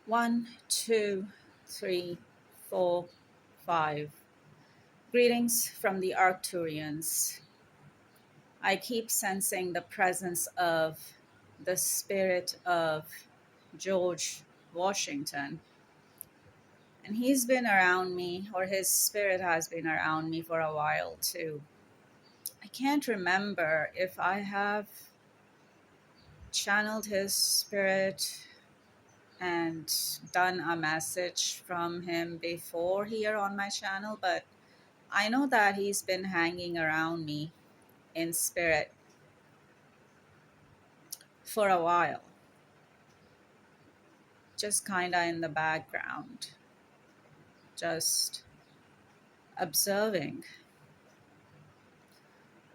One, two, three, four, five. Greetings from the Arcturians. I keep sensing the presence of the spirit of George Washington. And he's been around me, or his spirit has been around me for a while too. I can't remember if I have channeled his spirit and done a message from him before here on my channel, but I know that he's been hanging around me in spirit for a while, just kind of in the background, just observing.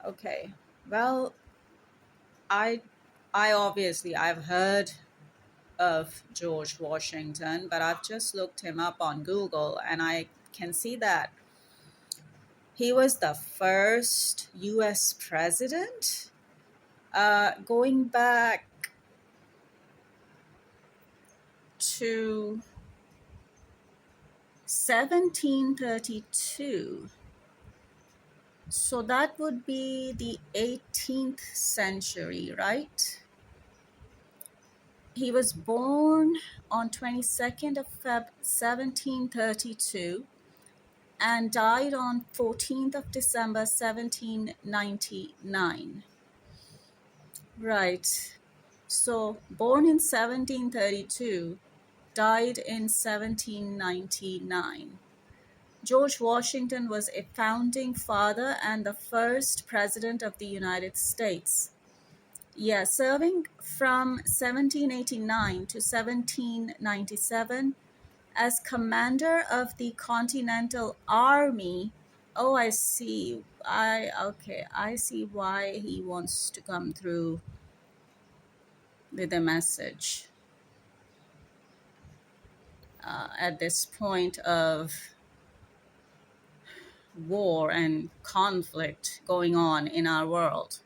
Okay, well, I I've heard of George Washington, but I've just looked him up on Google and I can see that he was the first US president going back to 1732. So that would be the 18th century, right? He was born on 22nd of Feb 1732 and died on 14th of December 1799. Right. So born in 1732, died in 1799. George Washington was a founding father and the first president of the United States. Yeah, serving from 1789 to 1797 as commander of the Continental Army. Oh, I see. I see why he wants to come through with a message at this point of war and conflict going on in our world.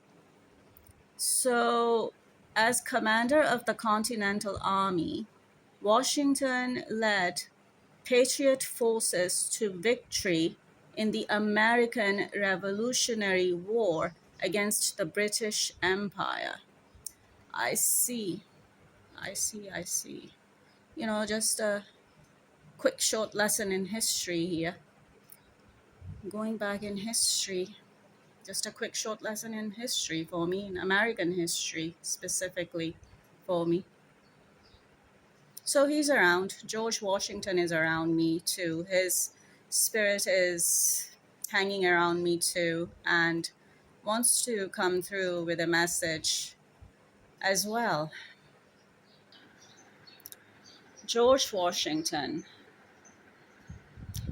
So, as commander of the Continental Army, Washington led Patriot forces to victory in the American Revolutionary War against the British Empire. I see. You know, just a quick short lesson in history here. Going back in history, just a quick short lesson in history for me, in American history specifically for me. So he's around. George Washington is around me too. His spirit is hanging around me too and wants to come through with a message as well. George Washington,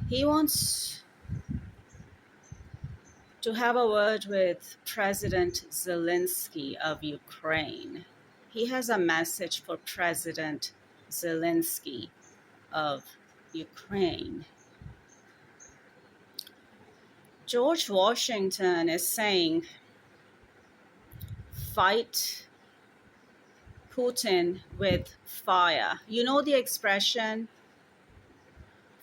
he wants to have a word with President Zelenskyy of Ukraine. He has a message for President Zelenskyy of Ukraine. George Washington is saying, fight Putin with fire. You know the expression,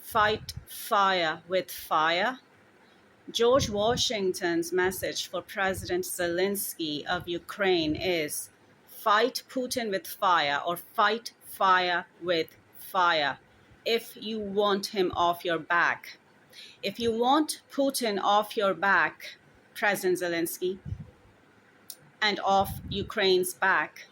fight fire with fire? George Washington's message for President Zelenskyy of Ukraine is, fight Putin with fire, or fight fire with fire, if you want him off your back. If you want Putin off your back, President Zelenskyy, and off Ukraine's back,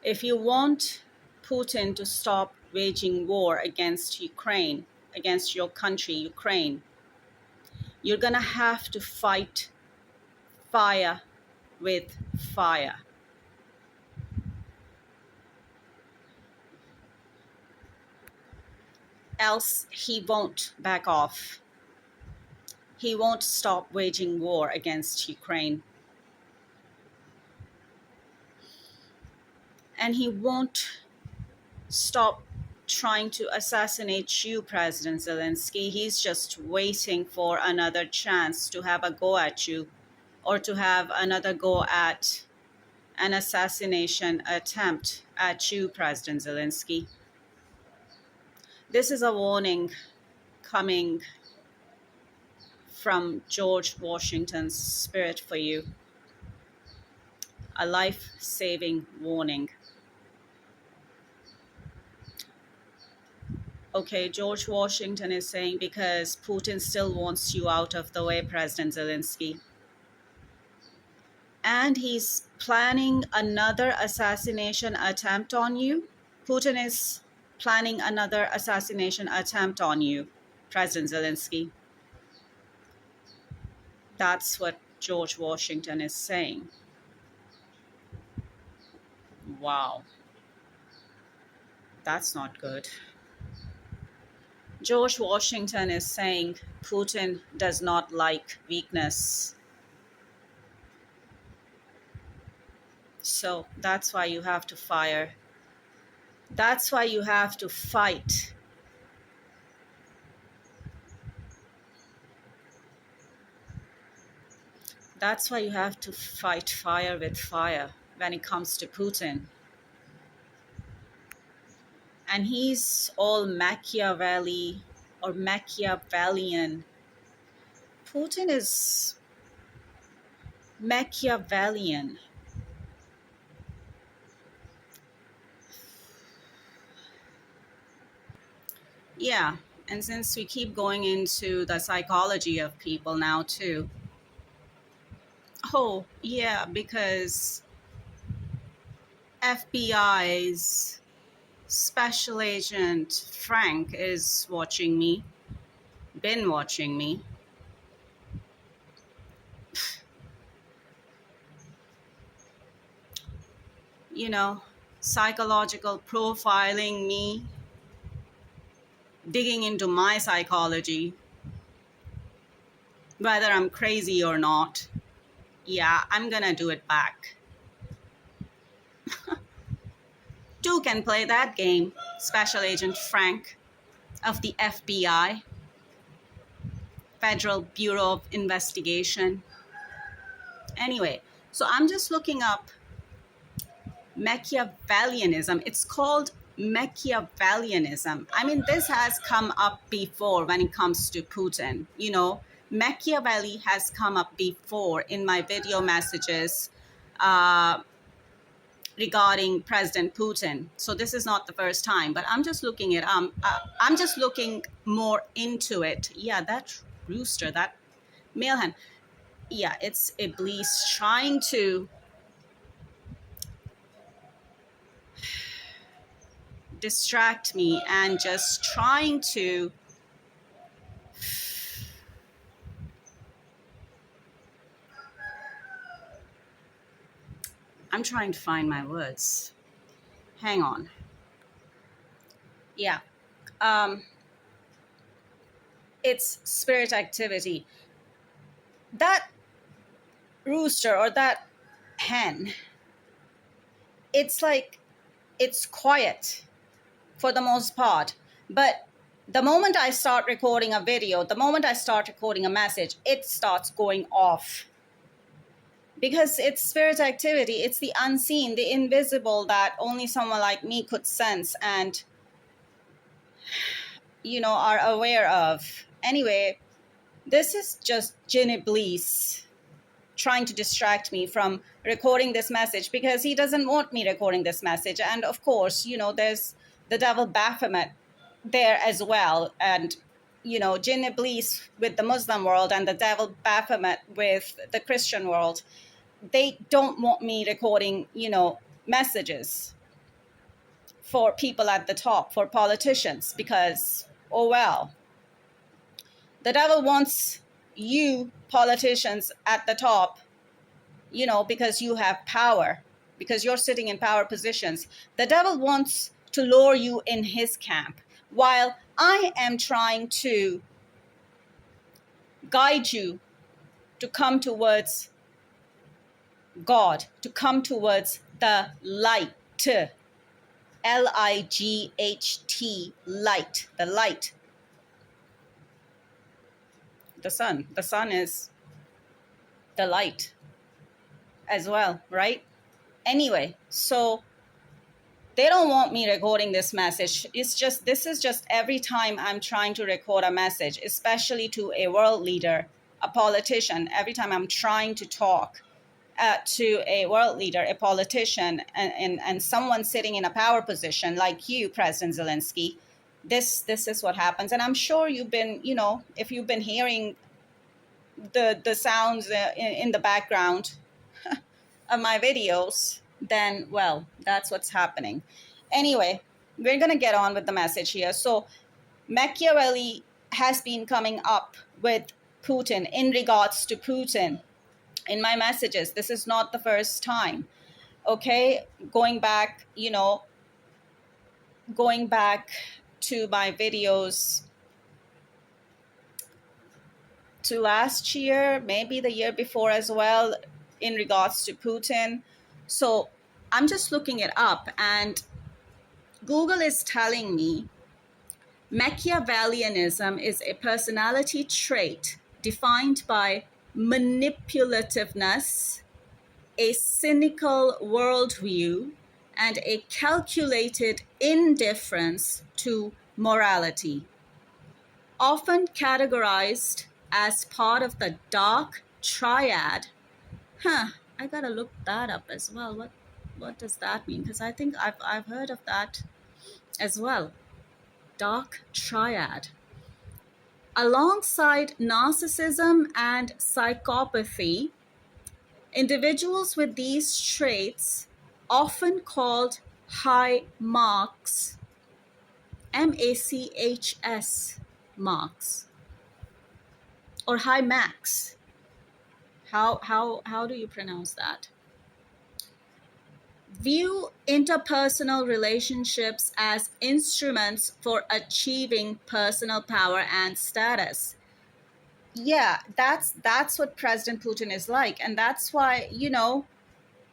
if you want Putin to stop waging war against Ukraine, against your country, Ukraine, you're going to have to fight fire with fire. Else he won't back off. He won't stop waging war against Ukraine. And he won't stop trying to assassinate you, President Zelenskyy. He's just waiting for another chance to have a go at you, or to have another go at an assassination attempt at you, President Zelensky. This is a warning coming from George Washington's spirit for you, a life-saving warning. Okay, George Washington is saying because Putin still wants you out of the way, President Zelensky. And he's planning another assassination attempt on you. Putin is planning another assassination attempt on you, President Zelensky. That's what George Washington is saying. Wow. That's not good. George Washington is saying Putin does not like weakness. So that's why you have to fire. That's why you have to fight. That's why you have to fight fire with fire when it comes to Putin. And he's all Machiavelli or Machiavellian. Putin is Machiavellian. Yeah, and since we keep going into the psychology of people now too. Oh, yeah, because FBI's Special Agent Frank is watching me, been watching me. You know, psychological profiling me, digging into my psychology, whether I'm crazy or not. Yeah, I'm gonna do it back. Two can play that game, Special Agent Frank of the FBI, Federal Bureau of Investigation. Anyway, so I'm just looking up Machiavellianism. It's called Machiavellianism. I mean, this has come up before when it comes to Putin. You know, Machiavelli has come up before in my video messages regarding President Putin. So this is not the first time, but I'm just looking at I'm just looking more into it. Yeah, that rooster, that male hen. Yeah, it's Iblis trying to distract me and just trying to I'm trying to find my words. Hang on. Yeah. It's spirit activity. That rooster or that hen, it's like it's quiet for the most part. But the moment I start recording a video, the moment I start recording a message, it starts going off. Because it's spirit activity, it's the unseen, the invisible that only someone like me could sense and, you know, are aware of. Anyway, this is just Jinn Iblis trying to distract me from recording this message because he doesn't want me recording this message. And of course, you know, there's the devil Baphomet there as well. And, you know, Jinn Iblis with the Muslim world and the devil Baphomet with the Christian world. They don't want me recording, you know, messages for people at the top, for politicians, because, oh well, the devil wants you politicians at the top, you know, because you have power, because you're sitting in power positions. The devil wants to lure you in his camp, while I am trying to guide you to come towards God, to come towards the light, L-I-G-H-T, light, the light. The sun is the light as well, right? Anyway, so they don't want me recording this message. This is just every time I'm trying to record a message, especially to a world leader, a politician, every time I'm trying to talk to a world leader, a politician, and someone sitting in a power position like you, President Zelenskyy, this is what happens. And I'm sure you've been, if you've been hearing the sounds in the background of my videos, then, well, that's what's happening. Anyway, we're going to get on with the message here. So Machiavelli has been coming up with Putin in regards to Putin in my messages. This is not the first time. Okay, going back to my videos to last year, maybe the year before as well, in regards to Putin. So I'm just looking it up, and Google is telling me Machiavellianism is a personality trait defined by manipulativeness, a cynical worldview, and a calculated indifference to morality, often categorized as part of the dark triad. I gotta look that up as well. What does that mean? Because I think I've heard of that as well. Dark triad. Alongside narcissism and psychopathy, individuals with these traits, often called high marks, MACHS marks, or high max. How do you pronounce that? View interpersonal relationships as instruments for achieving personal power and status. Yeah, that's what President Putin is like. And that's why,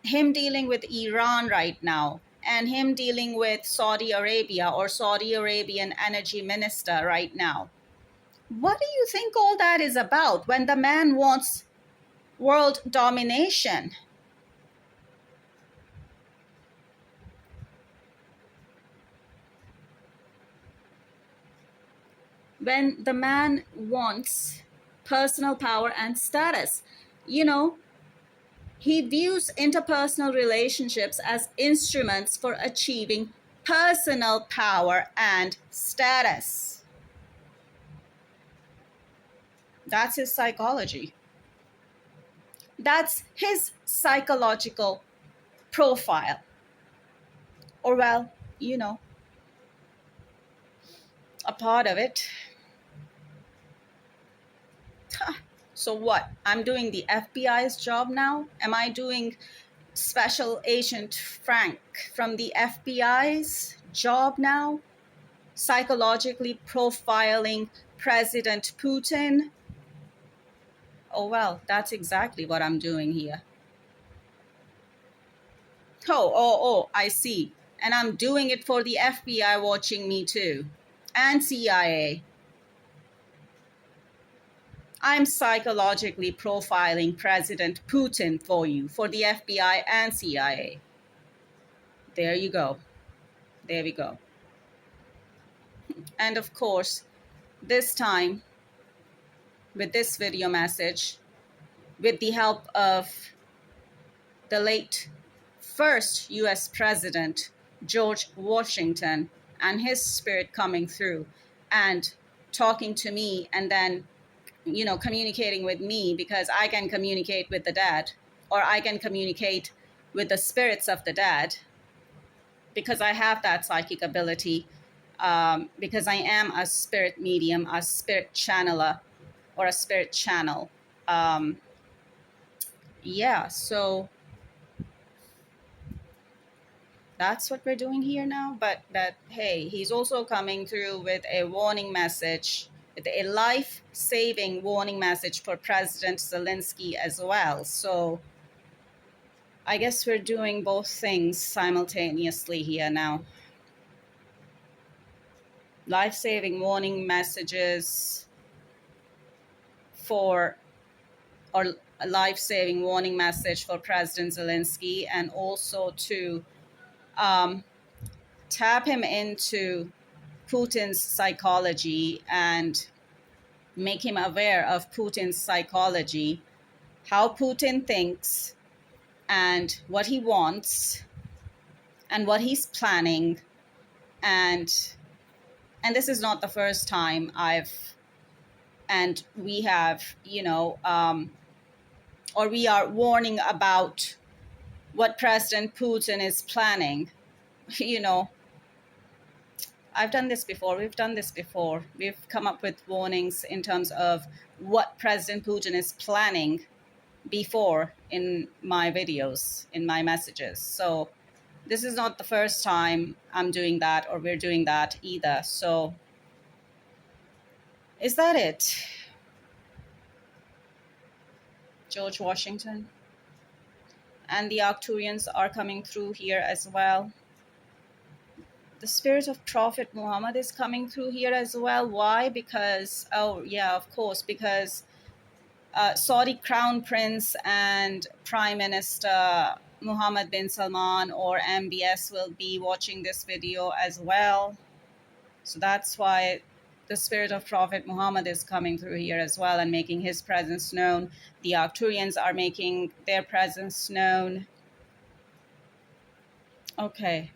him dealing with Iran right now, and him dealing with Saudi Arabia, or Saudi Arabian energy minister right now. What do you think all that is about when the man wants world domination? When the man wants personal power and status, he views interpersonal relationships as instruments for achieving personal power and status. That's his psychology. That's his psychological profile. Or, well, a part of it. So what? I'm doing the FBI's job now? Am I doing Special Agent Frank from the FBI's job now? Psychologically profiling President Putin? Oh, well, that's exactly what I'm doing here. Oh, I see. And I'm doing it for the FBI watching me too. And CIA. I'm psychologically profiling President Putin for you, for the FBI and CIA. There you go. There we go. And of course, this time, with this video message, with the help of the late first US President, George Washington, and his spirit coming through and talking to me, and then communicating with me, because I can communicate with the dead, or I can communicate with the spirits of the dead, because I have that psychic ability, because I am a spirit medium, a spirit channeler, or a spirit channel. So that's what we're doing here now. But hey, he's also coming through with a warning message, with a life-saving warning message for President Zelenskyy as well. So I guess we're doing both things simultaneously here now. Life-saving warning messages for, or a life-saving warning message for President Zelenskyy, and also to tap him into Putin's psychology and make him aware of Putin's psychology, how Putin thinks and what he wants and what he's planning. And this is not the first time we have, or we are warning about what President Putin is planning. I've done this before. We've done this before. We've come up with warnings in terms of what President Putin is planning before in my videos, in my messages. So this is not the first time I'm doing that, or we're doing that either. So is that it? George Washington. And the Arcturians are coming through here as well. The spirit of Prophet Muhammad is coming through here as well. Why? Because, oh yeah, of course, because Saudi Crown Prince and Prime Minister Mohammed bin Salman, or MBS, will be watching this video as well. So that's why the spirit of Prophet Muhammad is coming through here as well and making his presence known. The Arcturians are making their presence known. Okay.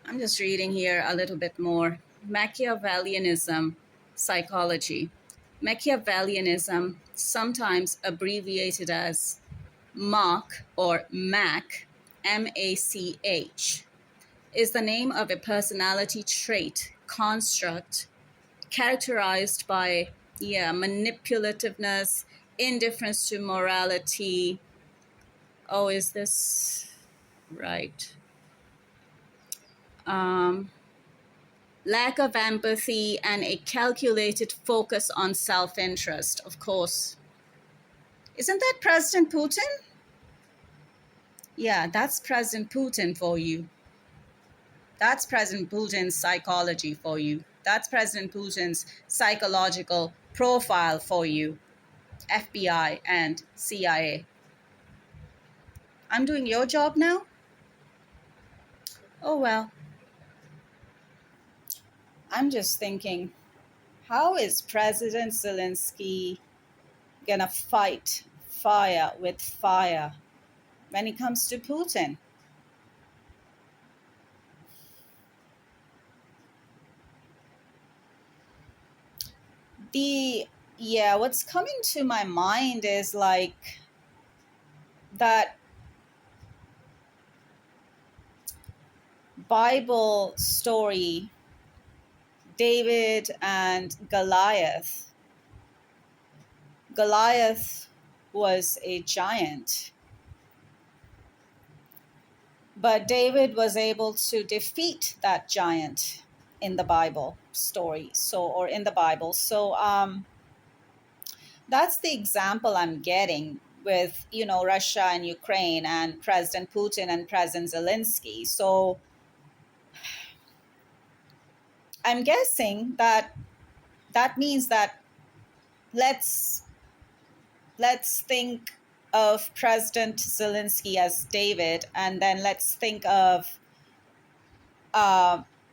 I'm just reading here a little bit more. Machiavellianism, psychology. Machiavellianism, sometimes abbreviated as Mach or Mach, M-A-C-H, is the name of a personality trait, construct, characterized by, manipulativeness, indifference to morality. Oh, is this right? Lack of empathy and a calculated focus on self-interest, of course. Isn't that President Putin? Yeah, that's President Putin for you. That's President Putin's psychology for you. That's President Putin's psychological profile for you, FBI and CIA. I'm doing your job now? Oh, well. I'm just thinking, how is President Zelenskyy gonna fight fire with fire when it comes to Putin? What's coming to my mind is like that Bible story, David and Goliath. Goliath was a giant, but David was able to defeat that giant in the Bible story. So that's the example I'm getting with, Russia and Ukraine and President Putin and President Zelenskyy. So I'm guessing that means that let's think of President Zelenskyy as David, and then let's think of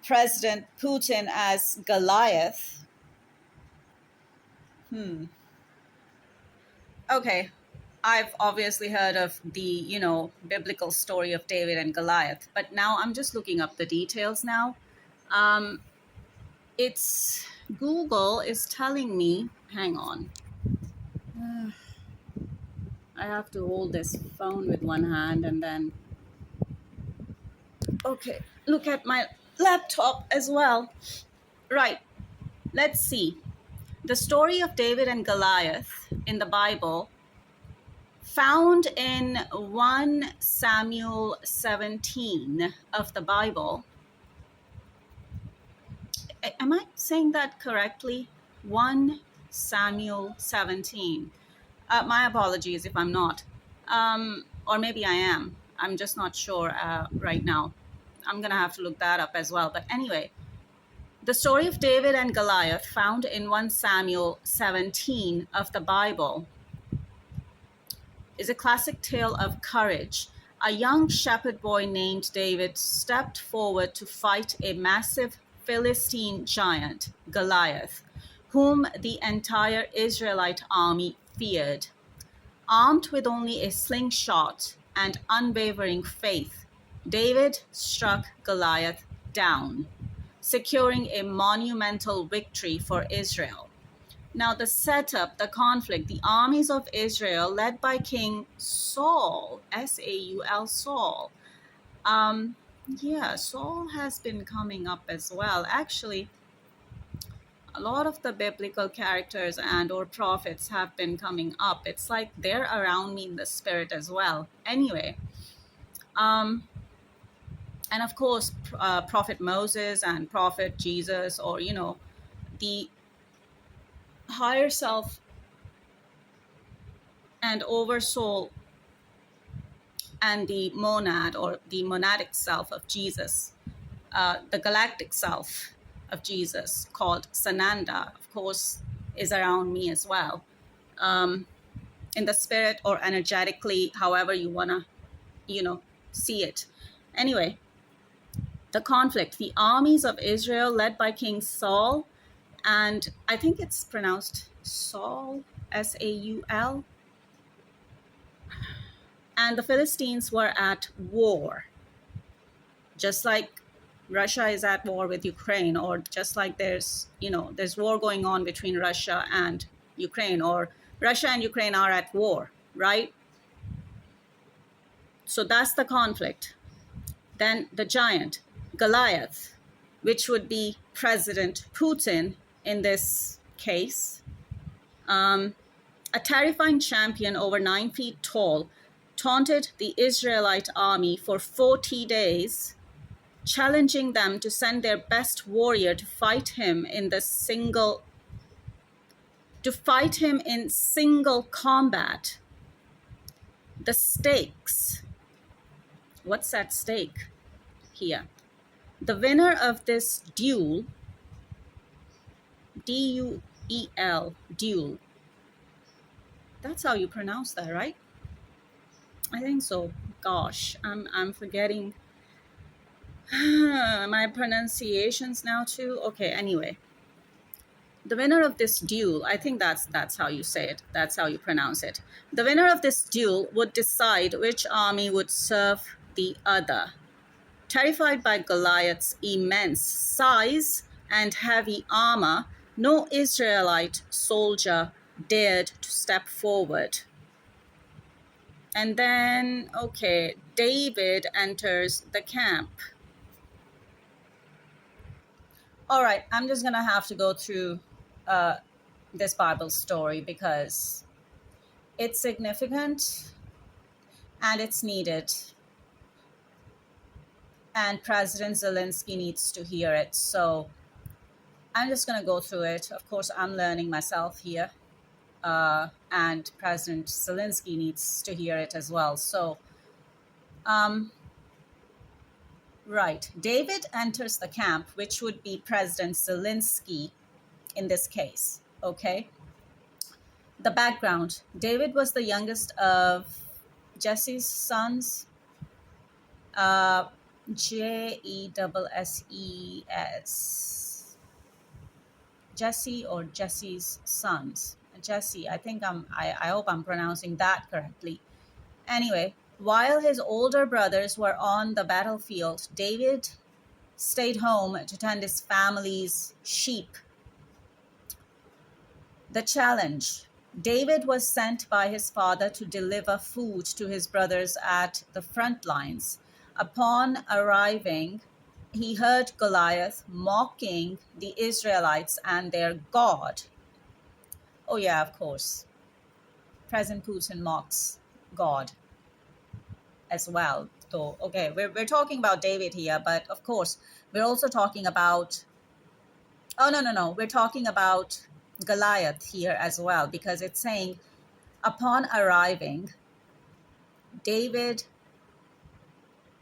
President Putin as Goliath. Okay, I've obviously heard of the, biblical story of David and Goliath, but now I'm just looking up the details now. It's Google is telling me, hang on. I have to hold this phone with one hand and then, okay, look at my laptop as well. Right, let's see. The story of David and Goliath in the Bible, found in 1 Samuel 17 of the Bible. Am I saying that correctly? 1 Samuel 17. My apologies if I'm not. Or maybe I am. I'm just not sure right now. I'm going to have to look that up as well. But anyway, The story of David and Goliath, found in 1 Samuel 17 of the Bible, is a classic tale of courage. A young shepherd boy named David stepped forward to fight a massive Philistine giant, Goliath, whom the entire Israelite army feared. Armed with only a slingshot and unwavering faith, David struck Goliath down, securing a monumental victory for Israel. Now, the setup, the conflict, the armies of Israel, led by King Saul, S-A-U-L, Saul. Saul has been coming up as well. Actually, a lot of the biblical characters and or prophets have been coming up. It's like they're around me in the spirit as well. Anyway, and of course, Prophet Moses and Prophet Jesus, or, the higher self and oversoul and the monad, or the monadic self of Jesus, the galactic self of Jesus, called Sananda, of course, is around me as well, in the spirit or energetically, however you want to, see it. Anyway, the conflict, the armies of Israel led by King Saul, and I think it's pronounced Saul, S-A-U-L, and the Philistines were at war, just like Russia is at war with Ukraine, or just like there's war going on between Russia and Ukraine, or Russia and Ukraine are at war, right? So that's the conflict. Then the giant, Goliath, which would be President Putin in this case, a terrifying champion over 9 feet tall, taunted the Israelite army for 40 days, challenging them to send their best warrior to fight him in single combat. The stakes. What's at stake here? The winner of this duel, D-U-E-L, duel. That's how you pronounce that, right? I think so. Gosh, I'm forgetting my pronunciations now too. Okay, anyway. The winner of this duel, I think that's how you say it. That's how you pronounce it. The winner of this duel would decide which army would serve the other. Terrified by Goliath's immense size and heavy armor, no Israelite soldier dared to step forward. And then, okay, David enters the camp. All right, I'm just going to have to go through this Bible story because it's significant and it's needed. And President Zelenskyy needs to hear it. So I'm just going to go through it. Of course, I'm learning myself here. And President Zelenskyy needs to hear it as well. So, right. David enters the camp, which would be President Zelenskyy in this case. Okay. The background. David was the youngest of Jesse's sons. Jesses. Jesse or Jesse's sons. Jesse, I think I hope I'm pronouncing that correctly. Anyway, while his older brothers were on the battlefield, David stayed home to tend his family's sheep. The challenge. David was sent by his father to deliver food to his brothers at the front lines. Upon arriving, he heard Goliath mocking the Israelites and their God. Oh yeah, of course. President Putin mocks God as well. So, okay, we're talking about David here, but of course, we're also talking about... No. We're talking about Goliath here as well, because it's saying, upon arriving, David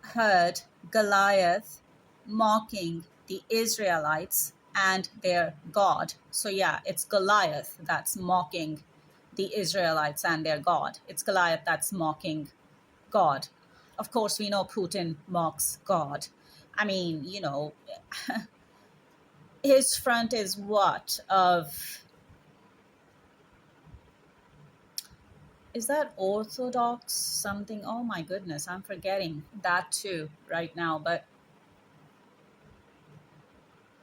heard Goliath mocking the Israelites and their God. So yeah, it's Goliath that's mocking the Israelites and their God. It's Goliath that's mocking God. Of course, we know Putin mocks God. I mean, his front is what? Is that Orthodox something? Oh my goodness, I'm forgetting that too right now. But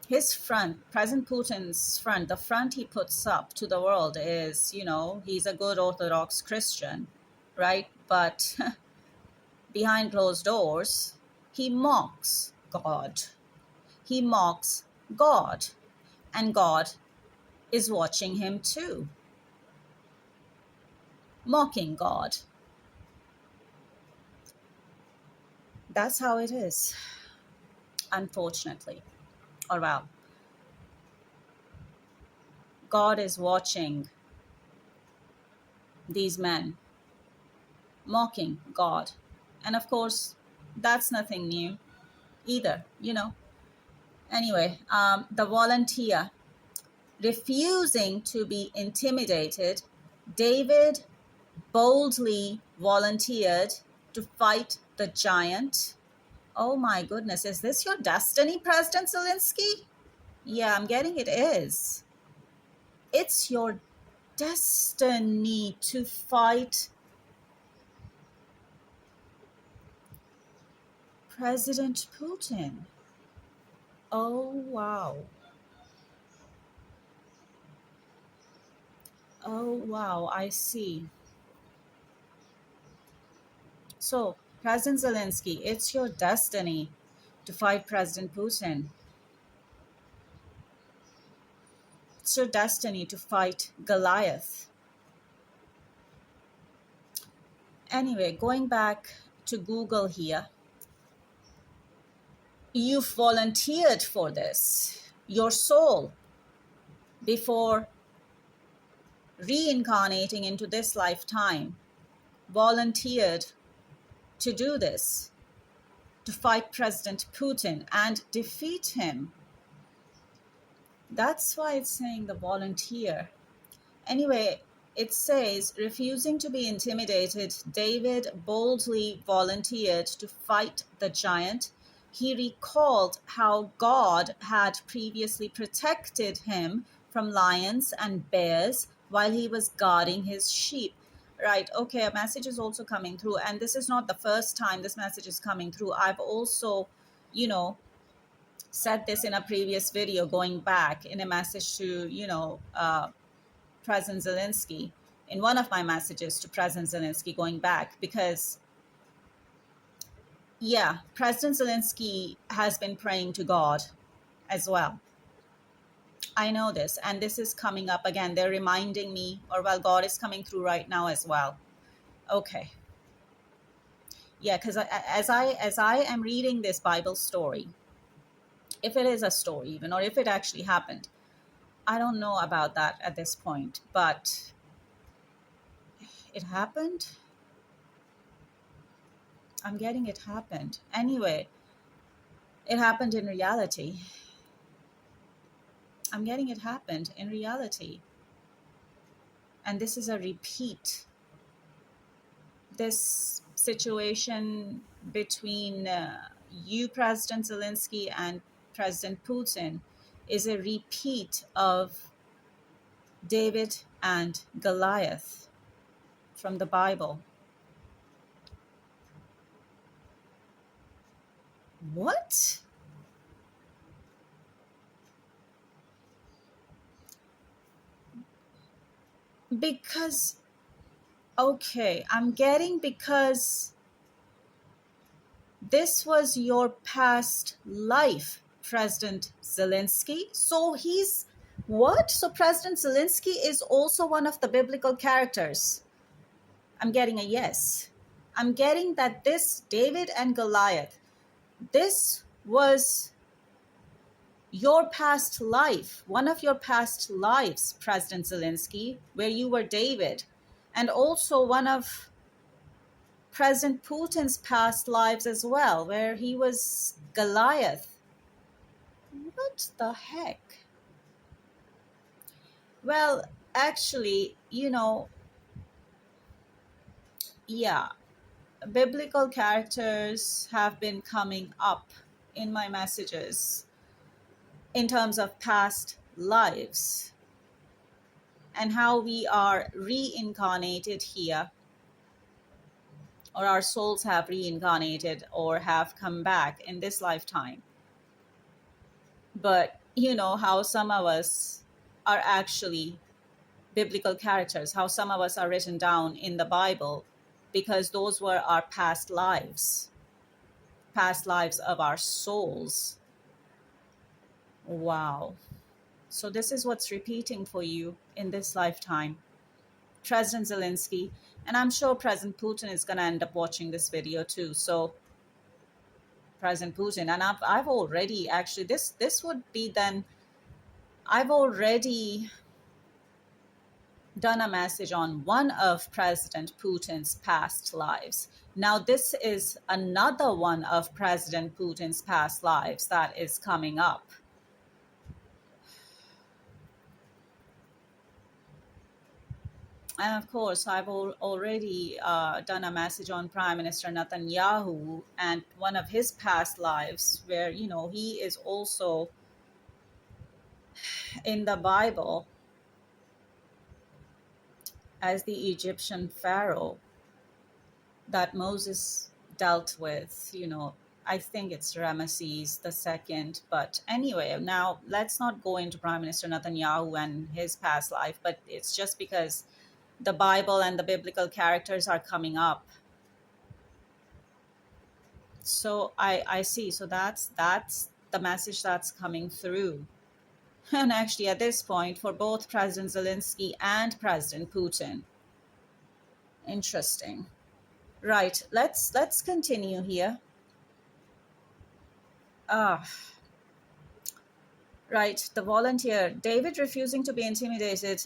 his front, President Putin's front, the front he puts up to the world is, he's a good Orthodox Christian, right? But behind closed doors, he mocks God. He mocks God. And God is watching him too, mocking God. That's how it is, unfortunately. Or well, God is watching these men mocking God. And of course, that's nothing new either. Anyway, the volunteer refusing to be intimidated, David boldly volunteered to fight the giant. Oh my goodness, is this your destiny, President Zelenskyy? Yeah, I'm getting it is. It's your destiny to fight President Putin. Oh, wow. Oh, wow, I see. So, President Zelenskyy, it's your destiny to fight President Putin. It's your destiny to fight Goliath. Anyway, going back to Google here, you've volunteered for this. Your soul, before reincarnating into this lifetime, volunteered to do this, to fight President Putin and defeat him. That's why it's saying the volunteer. Anyway, it says, refusing to be intimidated, David boldly volunteered to fight the giant. He recalled how God had previously protected him from lions and bears while he was guarding his sheep. Right, okay, a message is also coming through, and this is not the first time this message is coming through. I've also, said this in a previous video going back in a message to, President Zelenskyy, in one of my messages to President Zelenskyy going back, because, yeah, President Zelenskyy has been praying to God as well. I know this, and this is coming up again. They're reminding me, or well, God is coming through right now as well. Okay. Yeah, because as I am reading this Bible story, if it is a story even, or if it actually happened, I don't know about that at this point, but it happened. I'm getting it happened. Anyway, it happened in reality. I'm getting it happened in reality. And this is a repeat. This situation between you, President Zelenskyy, and President Putin is a repeat of David and Goliath from the Bible. What? Because, okay, I'm getting because this was your past life, President Zelenskyy. So he's what? So President Zelenskyy is also one of the biblical characters. I'm getting a yes. I'm getting that this David and Goliath, this was your past life, one of your past lives, President Zelenskyy, where you were David, and also one of President Putin's past lives as well, where he was Goliath. What the heck? Well, actually, yeah, biblical characters have been coming up in my messages in terms of past lives and how we are reincarnated here, or our souls have reincarnated or have come back in this lifetime. But how some of us are actually biblical characters, how some of us are written down in the Bible because those were our past lives of our souls. Wow. So this is what's repeating for you in this lifetime. President Zelensky, and I'm sure President Putin is going to end up watching this video too. So President Putin, and I've already actually, this would be then, I've already done a message on one of President Putin's past lives. Now this is another one of President Putin's past lives that is coming up. And of course, I've already done a message on Prime Minister Netanyahu and one of his past lives where, he is also in the Bible as the Egyptian pharaoh that Moses dealt with. I think it's Ramesses the second. But anyway, now let's not go into Prime Minister Netanyahu and his past life, but it's just because the Bible and the biblical characters are coming up. So I see. So that's the message that's coming through. And actually, at this point, for both President Zelensky and President Putin. Interesting. Right. Let's continue here. Right. The volunteer, David, refusing to be intimidated,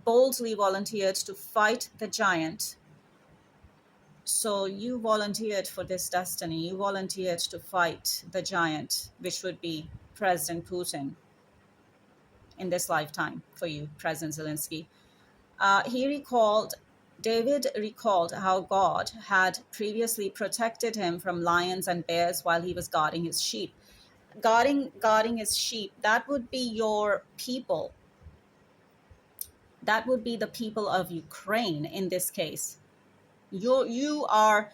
boldly volunteered to fight the giant. So you volunteered for this destiny. You volunteered to fight the giant, which would be President Putin in this lifetime for you, President Zelensky. David recalled how God had previously protected him from lions and bears while he was guarding his sheep. Guarding his sheep, that would be your people. That would be the people of Ukraine in this case. You are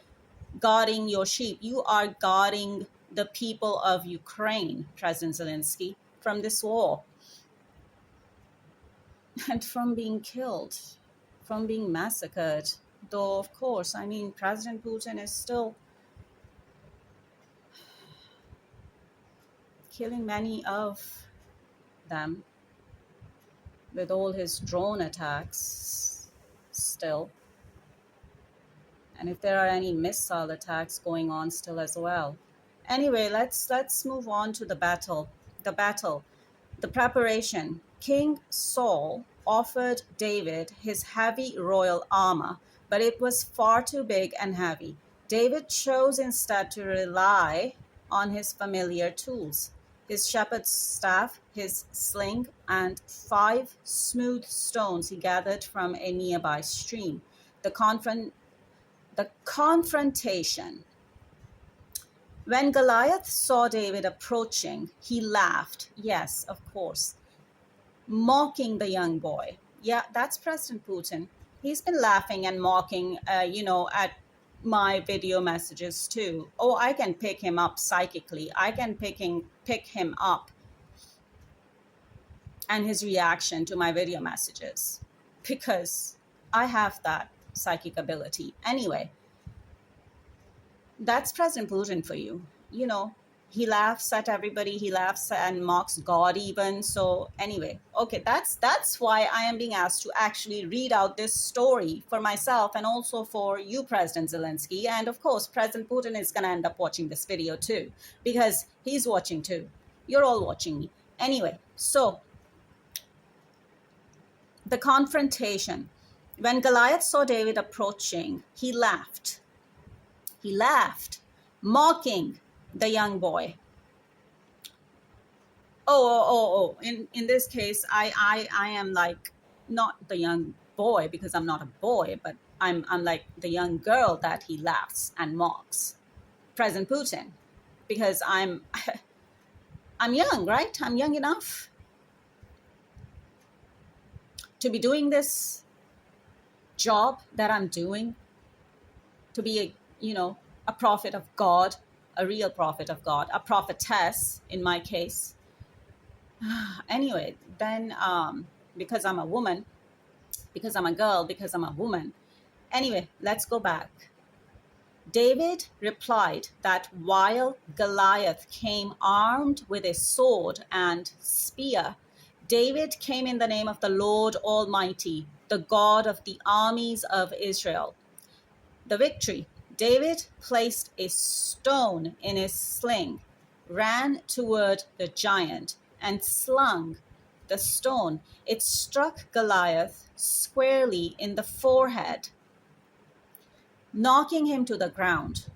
guarding your sheep. You are guarding the people of Ukraine, President Zelensky, from this war and from being killed, from being massacred. Though, of course, President Putin is still killing many of them with all his drone attacks still. And if there are any missile attacks going on still as well. Anyway, let's move on to the battle. The preparation. King Saul offered David his heavy royal armor, but it was far too big and heavy. David chose instead to rely on his familiar tools, his shepherd's staff, his sling, and 5 smooth stones he gathered from a nearby stream. The confrontation. When Goliath saw David approaching, he laughed. Yes, of course. Mocking the young boy. Yeah, that's President Putin. He's been laughing and mocking, at my video messages too. Oh, I can pick him up psychically. I can pick him up and his reaction to my video messages because I have that psychic ability. Anyway, that's President Putin for you. He laughs at everybody. He laughs and mocks God even. So anyway, okay, that's why I am being asked to actually read out this story for myself and also for you, President Zelensky. And of course, President Putin is going to end up watching this video too, because he's watching too. You're all watching me. Anyway, so the confrontation. When Goliath saw David approaching, he laughed. He laughed, mocking the young boy. In this case, I am like not the young boy because I'm not a boy, but I'm like the young girl that he laughs and mocks, President Putin, because I'm young, right? I'm young enough to be doing this job that I'm doing, to be a prophet of God, a real prophet of God, a prophetess in my case. Anyway, then because I'm a woman, because I'm a girl, because I'm a woman. Anyway, let's go back. David replied that while Goliath came armed with a sword and spear, David came in the name of the Lord Almighty, the God of the armies of Israel. The victory. David placed a stone in his sling, ran toward the giant, and slung the stone. It struck Goliath squarely in the forehead, knocking him to the ground.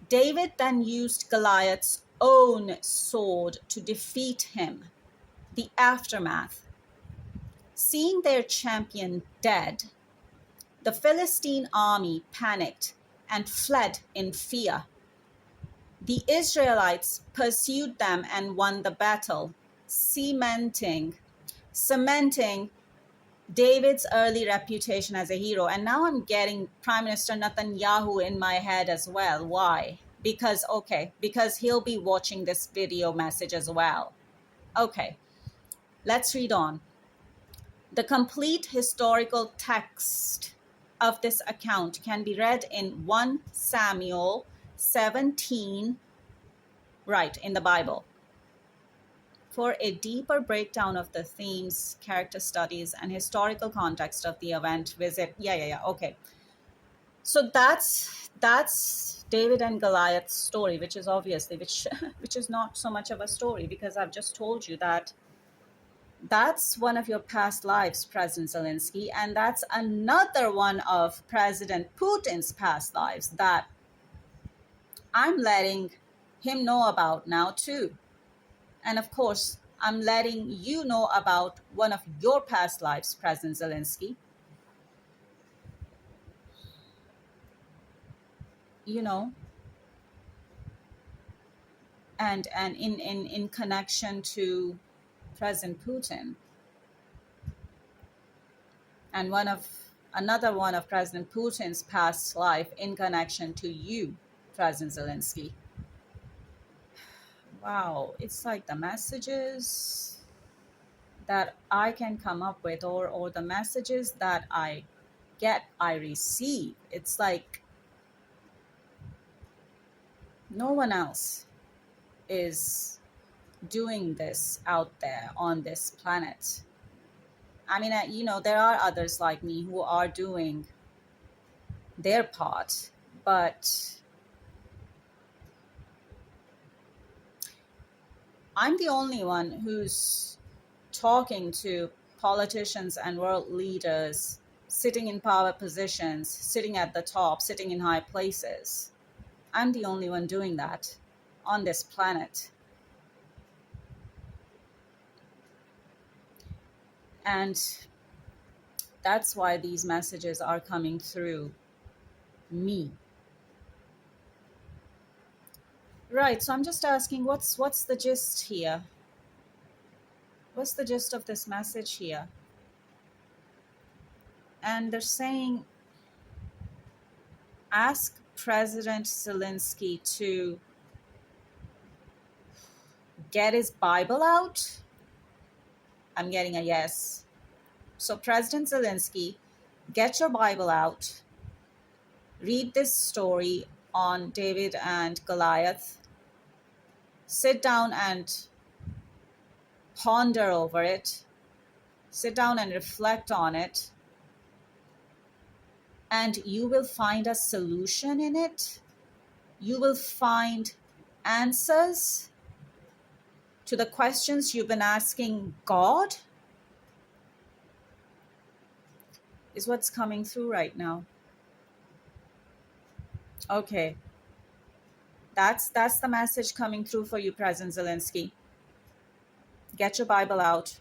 David then used Goliath's own sword to defeat him. The aftermath. Seeing their champion dead, the Philistine army panicked and fled in fear. The Israelites pursued them and won the battle, cementing David's early reputation as a hero. And now I'm getting Prime Minister Netanyahu in my head as well. Why? Because he'll be watching this video message as well. Okay, let's read on. The complete historical text of this account can be read in 1 Samuel 17, right, in the Bible. For a deeper breakdown of the themes, character studies, and historical context of the event, visit. Okay. So that's David and Goliath's story, which is obviously which is not so much of a story because I've just told you that that's one of your past lives, President Zelenskyy, and that's another one of President Putin's past lives that I'm letting him know about now too. And of course, I'm letting you know about one of your past lives, President Zelenskyy. You know, and in connection to President Putin. And another one of President Putin's past life in connection to you, President Zelenskyy. Wow, it's like the messages that I can come up with or the messages that I receive. It's like no one else is doing this out there on this planet. I mean, there are others like me who are doing their part, but I'm the only one who's talking to politicians and world leaders sitting in power positions, sitting at the top, sitting in high places. I'm the only one doing that on this planet. And that's why these messages are coming through me. Right, so I'm just asking, what's the gist here? What's the gist of this message here? And they're saying, ask President Zelenskyy to get his Bible out. I'm getting a yes. So President Zelenskyy, get your Bible out. Read this story on David and Goliath. Sit down and ponder over it. Sit down and reflect on it. And you will find a solution in it. You will find answers to the questions you've been asking God, is what's coming through right now. Okay. That's the message coming through for you, President Zelenskyy. Get your Bible out,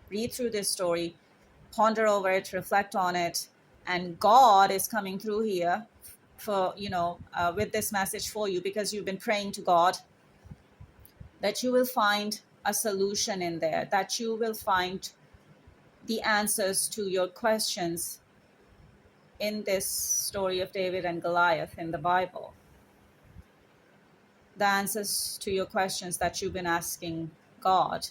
read through this story, ponder over it, reflect on it, and God is coming through here for, with this message for you, because you've been praying to God, that you will find a solution in there, that you will find the answers to your questions in this story of David and Goliath in the Bible. The answers to your questions that you've been asking God,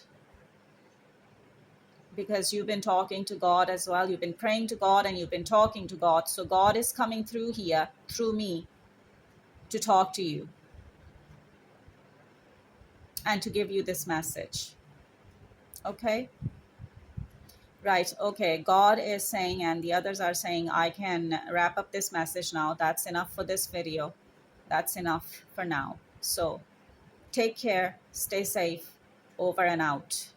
because you've been talking to God as well. You've been praying to God and you've been talking to God. So God is coming through here, through me, to talk to you and to give you this message. Okay? Right. Okay. God is saying, and the others are saying, I can wrap up this message now. That's enough for this video. That's enough for now. So take care. Stay safe. Over and out.